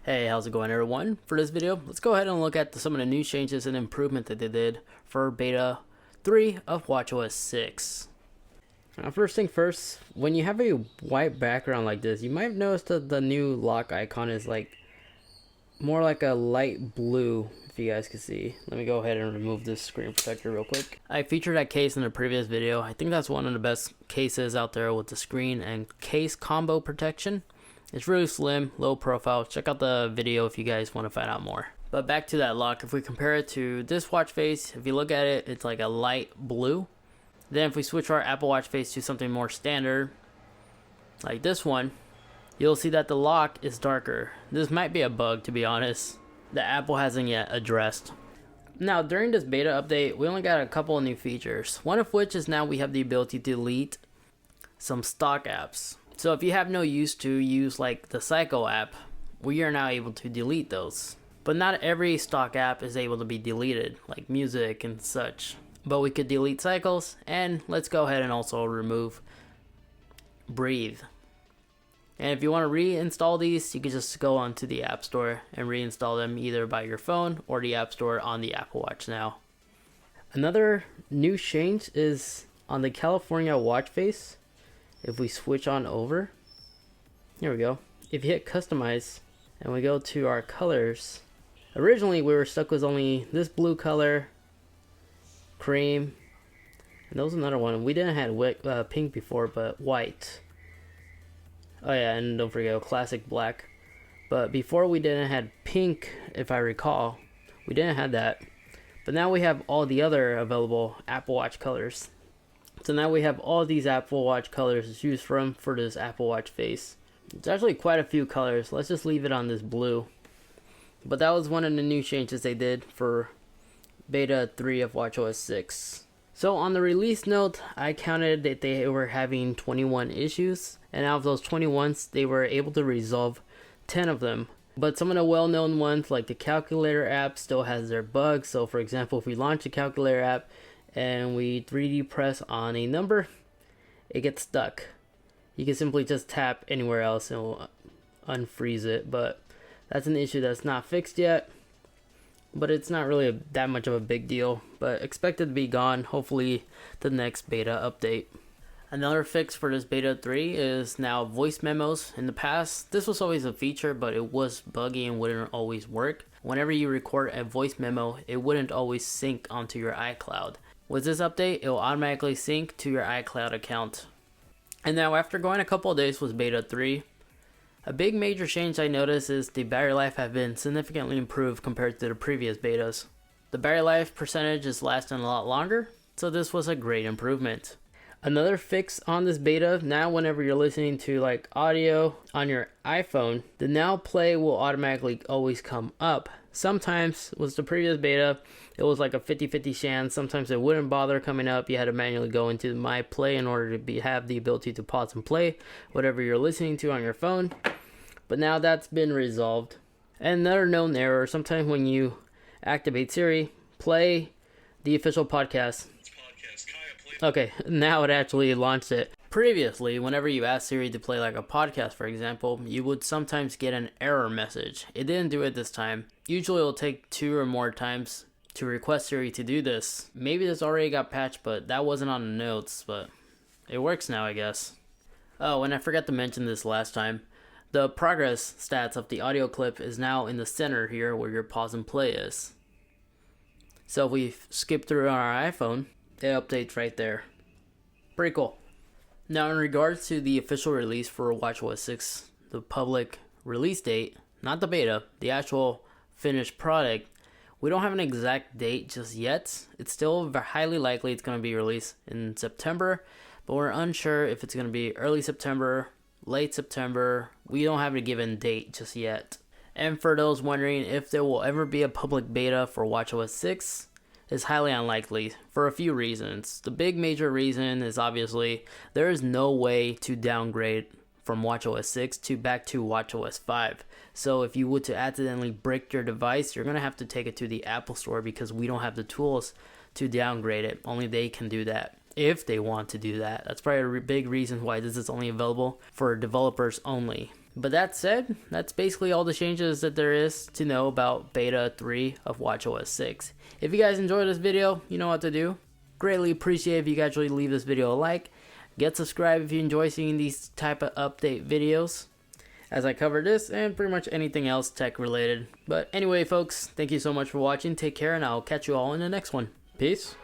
Hey, how's it going everyone? For this video, let's go ahead and look at some of the new changes and improvement that they did for beta 3 of WatchOS 6. Now, first thing first, when you have a white background like this, you might have noticed that the new lock icon is more like a light blue, if you guys can see. Let me go ahead and remove this screen protector real quick. I featured that case in a previous video. I think that's one of the best cases out there with the screen and case combo protection. It's really slim, low profile. Check out the video if you guys want to find out more. But back to that lock, if we compare it to this watch face, if you look at it, it's like a light blue. Then if we switch our Apple Watch face to something more standard, like this one, you'll see that the lock is darker. This might be a bug, to be honest, that Apple hasn't yet addressed. Now, during this beta update, we only got a couple of new features. One of which is now we have the ability to delete some stock apps. So if you have no use to use like the Psycho app, we are now able to delete those. But not every stock app is able to be deleted, like music and such. But we could delete cycles, and let's go ahead and also remove Breathe. And if you want to reinstall these, you can just go onto the App Store and reinstall them either by your phone or the App Store on the Apple Watch now. Another new change is on the California watch face. If we switch on over, here we go. If you hit customize and we go to our colors, originally we were stuck with only this blue color, cream, and there was another one. We didn't have pink before, but white. Oh yeah, and don't forget classic black. But before we didn't have pink, if I recall. We didn't have that. But now we have all the other available Apple Watch colors. So now we have all these Apple Watch colors to choose from for this Apple Watch face. It's actually quite a few colors. Let's just leave it on this blue. But that was one of the new changes they did for beta 3 of WatchOS 6. So on the release note, I counted that they were having 21 issues. And out of those 21s, they were able to resolve 10 of them. But some of the well-known ones, like the calculator app, still has their bugs. So for example, if we launch a calculator app, and we 3D press on a number, it gets stuck. You can simply just tap anywhere else and it will unfreeze it, but that's an issue that's not fixed yet. But it's not really that much of a big deal, but expect it to be gone, hopefully the next beta update. Another fix for this beta 3 is now voice memos. In the past, this was always a feature, but it was buggy and wouldn't always work. Whenever you record a voice memo, it wouldn't always sync onto your iCloud. With this update, it will automatically sync to your iCloud account. And now after going a couple of days with beta 3, a big major change I noticed is the battery life have been significantly improved compared to the previous betas. The battery life percentage is lasting a lot longer, so this was a great improvement. Another fix on this beta, now whenever you're listening to like audio on your iPhone, the now play will automatically always come up. Sometimes with the previous beta, it was like a 50-50 chance. Sometimes it wouldn't bother coming up. You had to manually go into my play in order to have the ability to pause and play whatever you're listening to on your phone. But now that's been resolved. And another known error, sometimes when you activate Siri, play the official podcast. Okay, now it actually launched it. Previously, whenever you asked Siri to play like a podcast, for example, you would sometimes get an error message. It didn't do it this time. Usually it'll take 2 or more times to request Siri to do this. Maybe this already got patched, but that wasn't on the notes, but it works now, I guess. Oh, and I forgot to mention this last time. The progress stats of the audio clip is now in the center here where your pause and play is. So if we skip through on our iPhone, it updates right there. Pretty cool. Now in regards to the official release for WatchOS 6, the public release date, not the beta, the actual finished product, we don't have an exact date just yet. It's still highly likely it's going to be released in September, but we're unsure if it's going to be early September, late September. We don't have a given date just yet. And for those wondering if there will ever be a public beta for WatchOS 6, is highly unlikely for a few reasons. The big major reason is obviously there is no way to downgrade from WatchOS 6 to back to WatchOS 5. So if you were to accidentally break your device, you're going to have to take it to the Apple Store because we don't have the tools to downgrade it. Only they can do that if they want to do that. That's probably a big reason why this is only available for developers only. But that said, that's basically all the changes that there is to know about beta 3 of WatchOS 6. If you guys enjoyed this video, you know what to do. Greatly appreciate if you guys actually leave this video a like. Get subscribed if you enjoy seeing these type of update videos, as I cover this and pretty much anything else tech related. But anyway folks, thank you so much for watching. Take care, and I'll catch you all in the next one. Peace.